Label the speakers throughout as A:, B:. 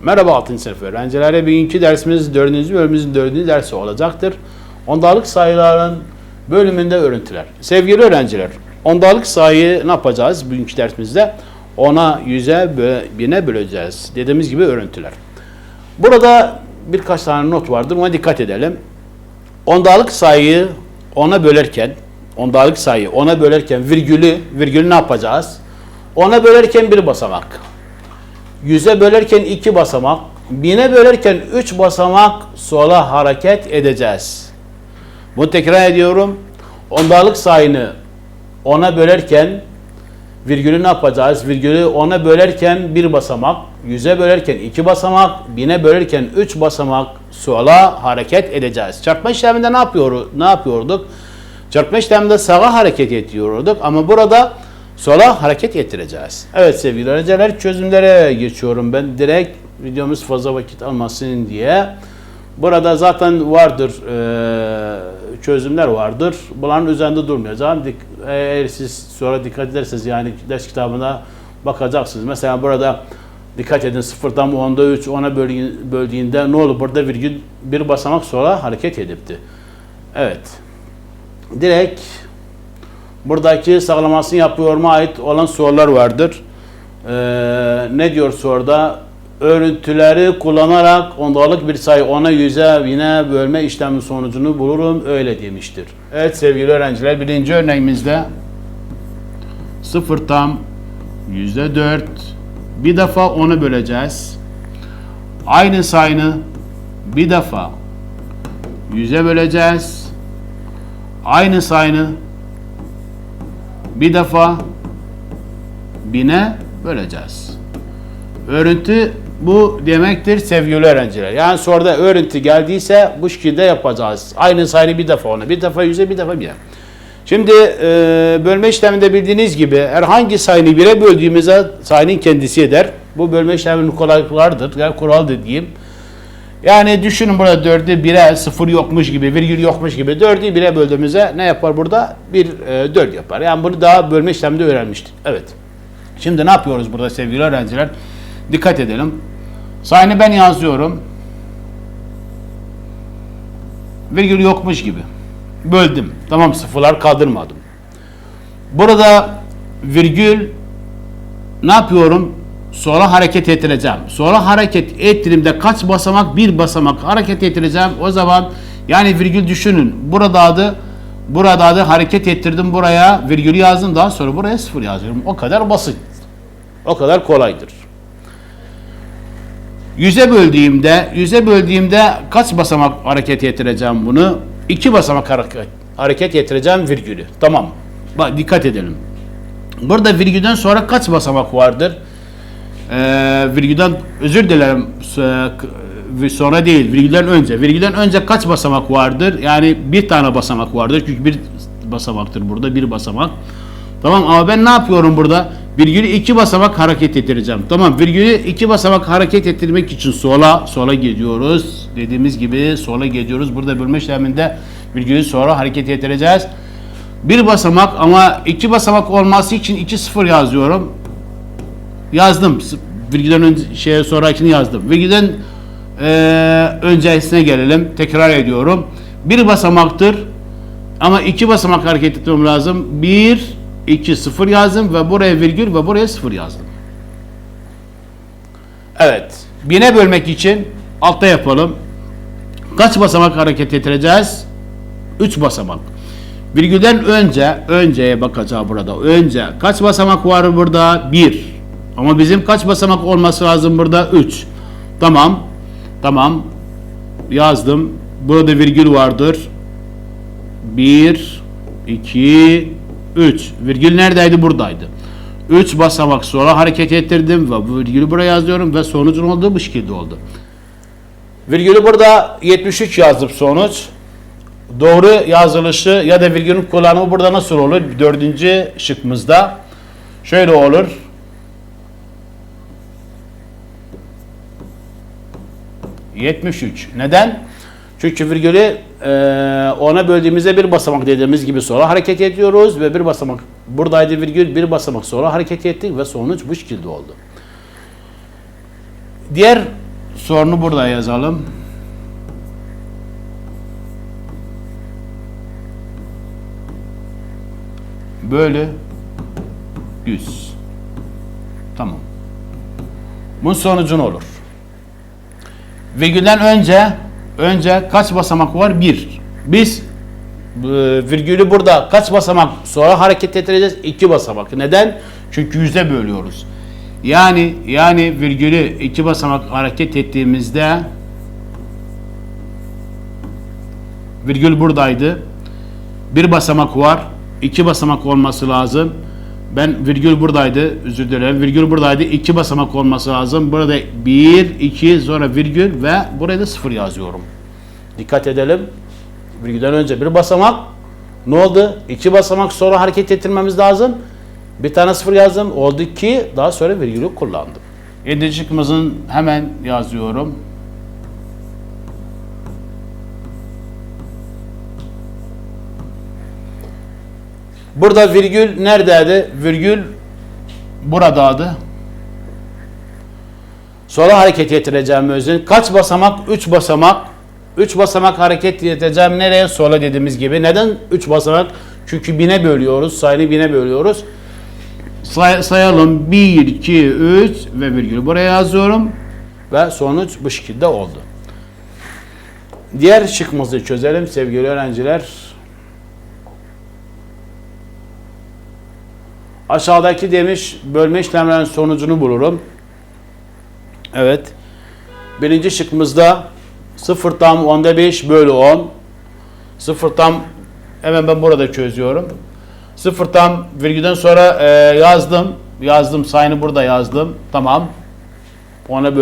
A: Merhaba 6. sınıf öğrencileri. Bugünkü dersimiz 4. bölümümüzün 4. dersi olacaktır. Ondalık sayıların bölümünde örüntüler. Sevgili öğrenciler, ondalık sayıyı ne yapacağız bugünkü dersimizde? 10'a, 100'e, 1000'e böleceğiz. Dediğimiz gibi örüntüler. Burada birkaç tane not vardır. Buna dikkat edelim. Ondalık sayıyı 10'a bölerken virgülü ne yapacağız? 10'a bölerken bir basamak. 100'e bölerken 2 basamak, 1000'e bölerken 3 basamak sola hareket edeceğiz. Bunu tekrar ediyorum. Ondalık sayını 10'a bölerken virgülü ne yapacağız? Virgülü 10'a bölerken 1 basamak, 100'e bölerken 2 basamak, 1000'e bölerken 3 basamak sola hareket edeceğiz. Çarpma işleminde ne yapıyorduk? Çarpma işleminde sağa hareket ediyorduk ama burada sola hareket ettireceğiz. Evet sevgili öğrenciler, çözümlere geçiyorum ben. Direkt videomuz fazla vakit almasın diye. Burada zaten vardır, çözümler vardır. Bunların üzerinde durmayacağım. Eğer siz sonra dikkat ederseniz yani ders kitabına bakacaksınız. Mesela burada dikkat edin, 0'dan 10'da 3 10'a böldüğünde ne olur? Burada virgül bir basamak sola hareket edipti. Evet. Direkt buradaki sağlamasını yapıyoruma ait olan sorular vardır. Ne diyor soruda? Örüntüleri kullanarak ondalık bir sayı 10'a, 100'e, 1000'e bölme işlemi sonucunu bulurum. Öyle demiştir. Evet sevgili öğrenciler, birinci örneğimizde 0 tam %4 bir defa 10'u böleceğiz. Aynı sayını bir defa 100'e böleceğiz. Aynı sayını bir defa 1000'e böleceğiz. Örüntü bu demektir sevgili öğrenciler. Yani soruda örüntü geldiyse bu şekilde yapacağız. Aynı sayını bir defa 10'a, bir defa 100'e, bir defa 1000'e. Şimdi bölme işleminde bildiğiniz gibi herhangi sayını 1'e böldüğümüzde sayının kendisi eder. Bu bölme işleminin kolaylıklardır. Yani kuraldır diyeyim. Yani düşünün burada 4'ü 1'e 0 yokmuş gibi, virgül yokmuş gibi 4'ü 1'e böldüğümüzde ne yapar burada? 4 yapar. Yani bunu daha bölme işleminde öğrenmiştik. Evet. Şimdi ne yapıyoruz burada sevgili öğrenciler? Dikkat edelim. Sayını ben yazıyorum. Virgül yokmuş gibi. Böldüm. Tamam, sıfırlar kaldırmadım. Burada virgül ne yapıyorum? Sola hareket ettireceğim. Sola hareket ettiğimde kaç basamak? Bir basamak hareket ettireceğim. O zaman yani virgül düşünün. Burada adı hareket ettirdim, buraya virgülü yazdım. Daha sonra buraya 0 yazıyorum. O kadar basit. O kadar kolaydır. 100'e böldüğümde kaç basamak hareket ettireceğim bunu? 2 basamak hareket ettireceğim virgülü. Tamam. Bak dikkat edelim. Burada virgülden sonra kaç basamak vardır? Virgülden özür dilerim, sonra değil, virgülden önce. Virgülden önce kaç basamak vardır? Yani bir tane basamak vardır. Çünkü bir basamaktır burada, bir basamak. Tamam, ama ben ne yapıyorum burada? Virgülü 2 basamak hareket ettireceğim. Tamam, virgülü 2 basamak hareket ettirmek için sola gidiyoruz. Dediğimiz gibi sola gidiyoruz. Burada bölme işleminde virgülü sonra hareket ettireceğiz. Bir basamak ama 2 basamak olması için 2 0 yazıyorum. Yazdım. Virgülden önce sonrakini yazdım. Virgülden öncesine gelelim. Tekrar ediyorum. Bir basamaktır. Ama 2 basamak hareket etmem lazım. 1 2 0 yazdım ve buraya virgül ve buraya 0 yazdım. Evet. 1000'e bölmek için altta yapalım. Kaç basamak hareket ettireceğiz? 3 basamak. Virgülden önceye bakacağım burada. Önce kaç basamak var burada? 1. Ama bizim kaç basamak olması lazım burada? 3. Tamam. Yazdım. Burada virgül vardır. 1 2 3. Virgül neredeydi? Buradaydı. 3 basamak sola hareket ettirdim ve bu virgülü buraya yazıyorum ve sonucun olduğu bu şekilde oldu. Virgülü burada 73 yazdım sonuç. Doğru yazılışı ya da virgülün kullanımı burada nasıl olur? 4. şıkkımızda şöyle olur. %73. Neden? Çünkü virgülü 10'a böldüğümüzde bir basamak dediğimiz gibi sola hareket ediyoruz ve bir basamak buradaydı virgül, bir basamak sola hareket ettik ve sonuç bu şekilde oldu. Diğer sorunu burada yazalım. Bölü 100. Tamam. Bunun sonucu ne olur? Virgülden önce kaç basamak var? 1. Biz virgülü burada kaç basamak sonra hareket ettireceğiz? 2 basamak. Neden? Çünkü 100'e bölüyoruz. Yani virgülü 2 basamak hareket ettiğimizde virgül buradaydı. 1 basamak var. 2 basamak olması lazım. Ben virgül buradaydı. Özür dilerim. Virgül buradaydı. 2 basamak olması lazım. Burada 1, 2 sonra virgül ve buraya da 0 yazıyorum. Dikkat edelim. Virgülden önce 1 basamak. Ne oldu? 2 basamak sonra hareket ettirmemiz lazım. Bir tane 0 yazdım. Oldu ki daha sonra virgülü kullandım. 7. şıkkımızın hemen yazıyorum. Burada virgül neredeydi? Virgül buradaydı. Sola hareket ettireceğim özün. Kaç basamak? 3 basamak. 3 basamak hareket ettireceğim. Nereye? Sola dediğimiz gibi. Neden 3 basamak? Çünkü 1000'e bölüyoruz. Sayını 1000'e bölüyoruz. Sayalım. 1, 2, 3 ve virgül buraya yazıyorum. Ve sonuç bu şekilde oldu. Diğer şıkkımızı çözelim sevgili öğrenciler. Aşağıdaki demiş bölme işlemlerinin sonucunu bulurum. Evet. Birinci şıkkımızda 0 tam 10'da 5 bölü 10. 0 tam hemen ben burada çözüyorum. 0 tam virgülden sonra yazdım sayını burada yazdım. Tamam. 10'a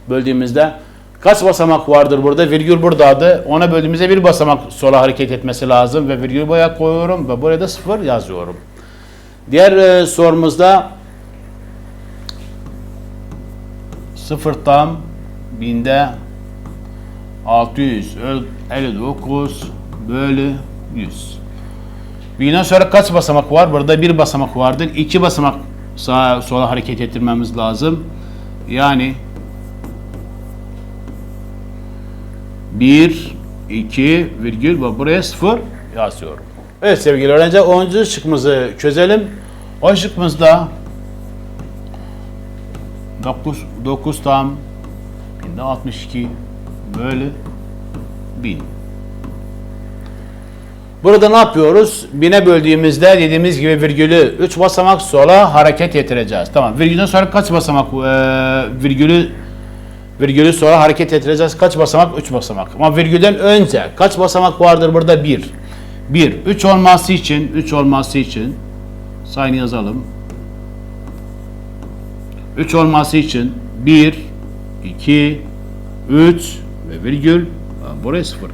A: böldüğümüzde kaç basamak vardır burada? Virgül buradaydı. 10'a böldüğümüzde bir basamak sola hareket etmesi lazım ve virgül buraya koyuyorum ve buraya da 0 yazıyorum. Diğer sorumuzda 0 tam 1000'de 659 bölü 100. 1000'den sonra kaç basamak var? Burada bir basamak vardır. 2 basamak sağa sola hareket ettirmemiz lazım. Yani 1, 2 virgül ve buraya 0 yazıyorum. Evet sevgili öğrenciler 10. şıkkımızı çözelim. O şıkkımızda 9 tam 1000'de 62 bölü 1000. Burada ne yapıyoruz? 1000'e böldüğümüzde dediğimiz gibi virgülü 3 basamak sola hareket ettireceğiz. Tamam. Virgülden sonra kaç basamak virgülü sola hareket ettireceğiz? Kaç basamak? 3 basamak. Ama virgülden önce kaç basamak vardır burada? 1. 3 olması için sayını yazalım. 3 olması için 1, 2, 3 ve virgül buraya 0.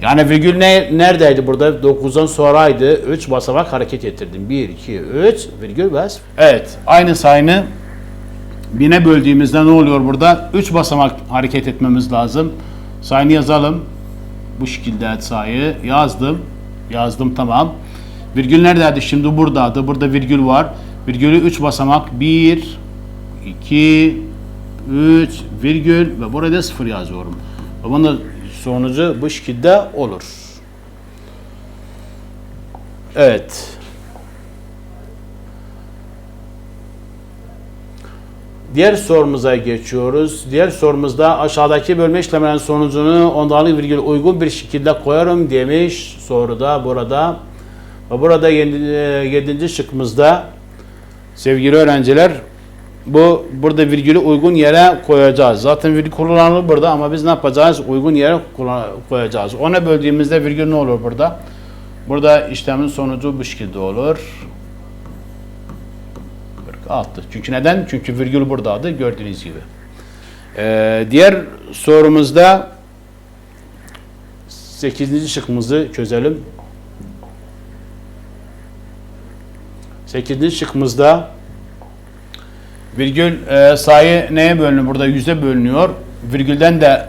A: Yani virgül neredeydi burada? 9'dan sonraydı. 3 basamak hareket ettirdim. 1, 2, 3 virgül ve 0. Evet. Aynı sayını 1000'e böldüğümüzde ne oluyor burada? 3 basamak hareket etmemiz lazım. Sayını yazalım. Bu şekilde sayı yazdım tamam. Virgül neredeydi? Şimdi buradaydı. Burada virgül var. Virgülü 3 basamak 1, 2, 3 virgül ve burada 0 yazıyorum. Bunun sonucu bu şekilde olur. Evet. Diğer sorumuza geçiyoruz. Diğer sorumuzda aşağıdaki bölme işlemlerinin sonucunu ondalık virgül uygun bir şekilde koyarım demiş soruda burada. Ve burada 7. şıkkımızda sevgili öğrenciler burada virgülü uygun yere koyacağız. Zaten virgül kullanılır burada ama biz ne yapacağız? Uygun yere koyacağız. Ona böldüğümüzde virgül ne olur burada? Burada işlemin sonucu bu şekilde olur. 46. Çünkü neden? Çünkü virgül buradaydı gördüğünüz gibi. Diğer sorumuzda 8. şıkkımızı çözelim. 8. şıkkımızda virgül sayı neye bölünüyor? Burada 100'e bölünüyor. Virgülden de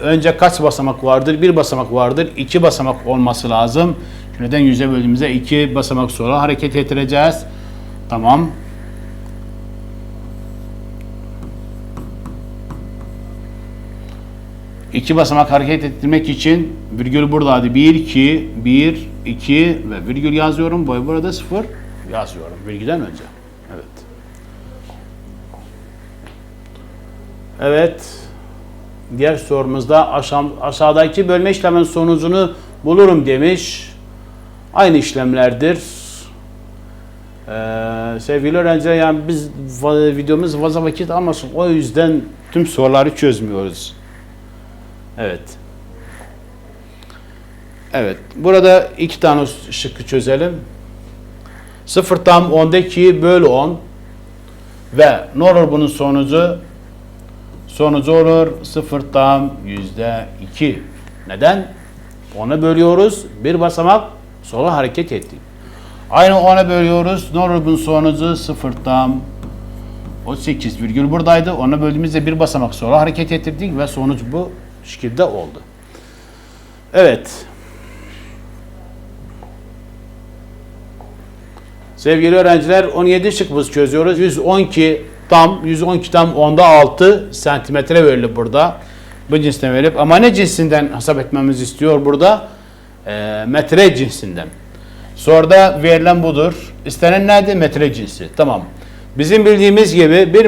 A: önce kaç basamak vardır? Bir basamak vardır. 2 basamak olması lazım. Neden 100'e böldüğümüzde 2 basamak sonra hareket ettireceğiz. Tamam. İki basamak hareket ettirmek için virgül buradaydı. 1, 2, 1, 2 ve virgül yazıyorum. Boy burada 0 yazıyorum. Virgülden önce. Evet. Evet. Diğer sorumuzda aşağıdaki bölme işleminin sonucunu bulurum demiş. Aynı işlemlerdir. Sevgili öğrenciler, yani biz videomuz fazla vakit almasın. O yüzden tüm soruları çözmüyoruz. Evet. Evet. Burada iki tane şıkkı çözelim. 0 tam 10'daki bölü 10 ve ne olur bunun sonucu? Sonucu olur 0 tam %2. Neden? 10'a bölüyoruz. Bir basamak sola hareket ettik. Aynı 10'a bölüyoruz. Ne olur bunun sonucu? 0 tam o 8 virgül buradaydı. 10'a böldüğümüzde bir basamak sola hareket ettirdik ve sonuç bu şekilde oldu. Evet. Sevgili öğrenciler, 17 şıkkımızı çözüyoruz. 112 tam 10'da 6 santimetre verildi burada. Bu cinsten verip ama ne cinsinden hesap etmemizi istiyor burada? Metre cinsinden. Soruda verilen budur. İstenen neydi? Metre cinsi. Tamam. Bizim bildiğimiz gibi 1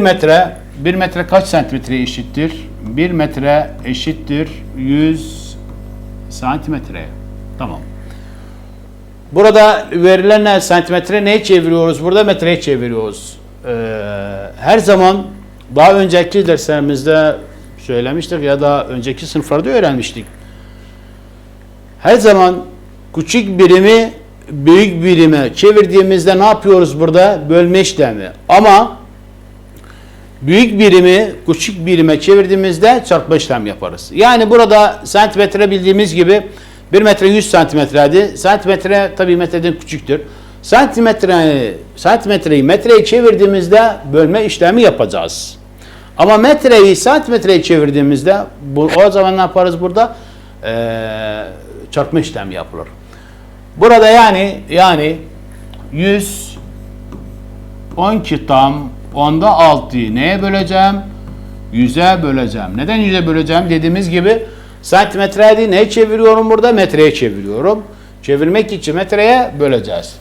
A: metre kaç santimetre eşittir? 1 metre eşittir 100 santimetre. Tamam. Burada verilen santimetre neye çeviriyoruz? Burada metreye çeviriyoruz. Her zaman daha önceki derslerimizde söylemiştik ya da önceki sınıflarda öğrenmiştik. Her zaman küçük birimi büyük birime çevirdiğimizde ne yapıyoruz burada? Bölme işlemi. Ama büyük birimi küçük birime çevirdiğimizde çarpma işlemi yaparız. Yani burada santimetre bildiğimiz gibi 1 metre 100 santimetreydi. Santimetre tabii metreden küçüktür. Santimetreyi metreye çevirdiğimizde bölme işlemi yapacağız. Ama metreyi santimetreye çevirdiğimizde o zaman ne yaparız burada? Çarpma işlemi yapılır. Burada yani 112 tam 10'da 6'yı neye böleceğim? 100'e böleceğim. Neden 100'e böleceğim? Dediğimiz gibi santimetreydi. Neye çeviriyorum burada? Metreye çeviriyorum. Çevirmek için metreye böleceğiz.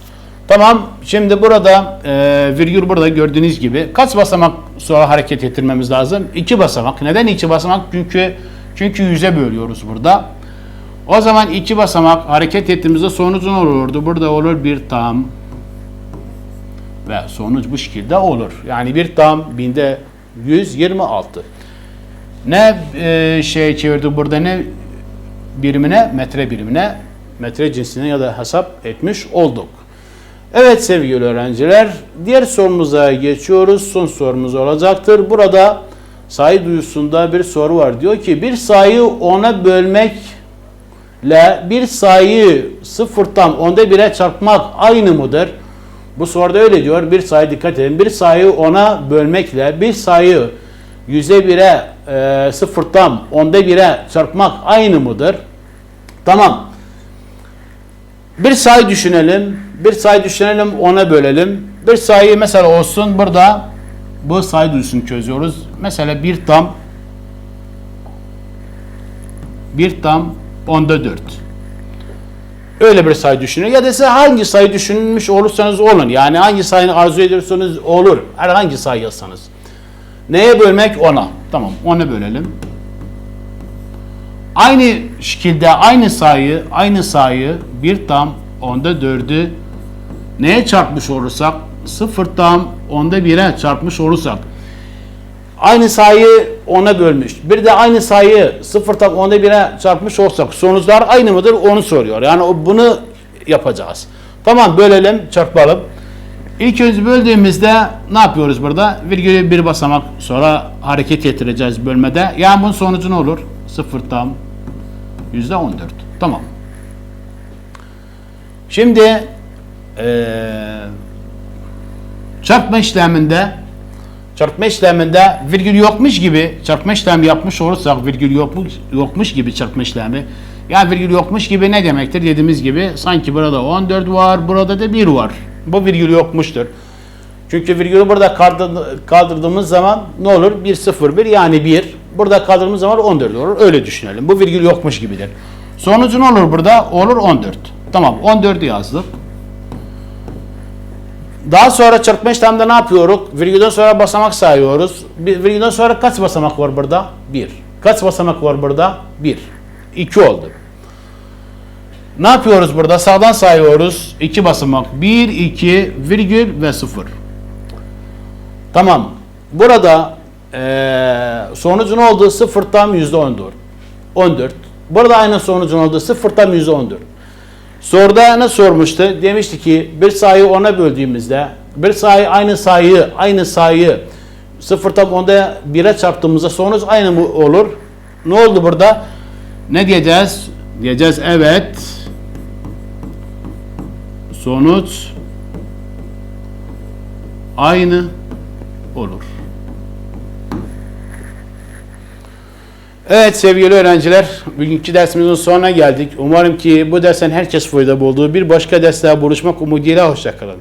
A: Tamam. Şimdi burada virgül burada gördüğünüz gibi kaç basamak sonra hareket ettirmemiz lazım? 2 basamak. Neden 2 basamak? Çünkü 100'e bölüyoruz burada. O zaman 2 basamak hareket ettiğimizde sonucu ne olurdu? Burada olur 1 tam ve sonuç bu şekilde olur. Yani 1 tam 1000'de 126. Ne çevirdik burada, ne birimine? Metre birimine, metre cinsine ya da hesap etmiş olduk. Evet sevgili öğrenciler, diğer sorumuza geçiyoruz. Son sorumuz olacaktır. Burada sayı duyusunda bir soru var. Diyor ki bir sayıyı 10'a bölmekle bir sayıyı 0 tam 10'da 1'e çarpmak aynı mıdır? Bu soruda öyle diyor. Bir sayı, dikkat edin. Bir sayıyı 10'a bölmekle bir sayıyı 100'e 1'e 0 tam 10'da 1'e çarpmak aynı mıdır? Tamam. Bir sayı düşünelim. Bir sayı düşünelim, 10'a bölelim. Bir sayı mesela olsun, burada bu sayı duyusunu çözüyoruz. Mesela 1 tam 10'da 4. Öyle bir sayı düşünün. Ya da size hangi sayı düşünmüş olursanız olun. Yani hangi sayını arzu ediyorsanız olur. Herhangi sayı yazsanız. Neye bölmek? 10'a. Tamam, 10'a bölelim. Aynı şekilde aynı sayı 1 tam 10'da 4'ü neye çarpmış olursak? 0 tam 10'da 1'e çarpmış olursak. Aynı sayıyı 10'a bölmüş. Bir de aynı sayıyı 0 tam 10'da 1'e çarpmış olsak sonuçlar aynı mıdır? Onu soruyor. Yani bunu yapacağız. Tamam, bölelim, çarpalım. İlk önce böldüğümüzde ne yapıyoruz burada? Virgülü bir basamak sonra hareket ettireceğiz bölmede. Yani bunun sonucu ne olur? 0 tam %14. Tamam. Şimdi çarpma işleminde virgül yokmuş gibi çarpma işlemi yapmış olursak, virgül yokmuş gibi çarpma işlemi, yani virgül yokmuş gibi ne demektir? Dediğimiz gibi sanki burada 14 var, burada da 1 var. Bu virgül yokmuştur. Çünkü virgülü burada kaldırdığımız zaman ne olur? 1 0 1, yani 1. Burada kaldırdığımız zaman 14 olur. Öyle düşünelim. Bu virgül yokmuş gibidir. Sonucu ne olur burada? Olur 14. Tamam 14'ü yazdık. Daha sonra çarpma işleminde ne yapıyoruz? Virgülden sonra basamak sayıyoruz. Virgülden sonra kaç basamak var burada? 1. Kaç basamak var burada? 1. 2 oldu. Ne yapıyoruz burada? Sağdan sayıyoruz. 2 basamak. 1, 2, virgül ve 0. Tamam. Burada sonucun olduğu 0 tam %14. 14. Burada aynı sonucun olduğu 0 tam %14. Soruda ne sormuştu? Demişti ki bir sayıyı 10'a böldüğümüzde bir sayı aynı sayıyı 0 tam 10'da 1'e çarptığımızda sonuç aynı mı olur? Ne oldu burada? Ne diyeceğiz? Diyeceğiz evet. Sonuç aynı olur. Evet sevgili öğrenciler, bugünkü dersimizin sonuna geldik. Umarım ki bu dersten herkes fayda bulduğu bir başka derste buluşmak umuduyla hoşça kalın.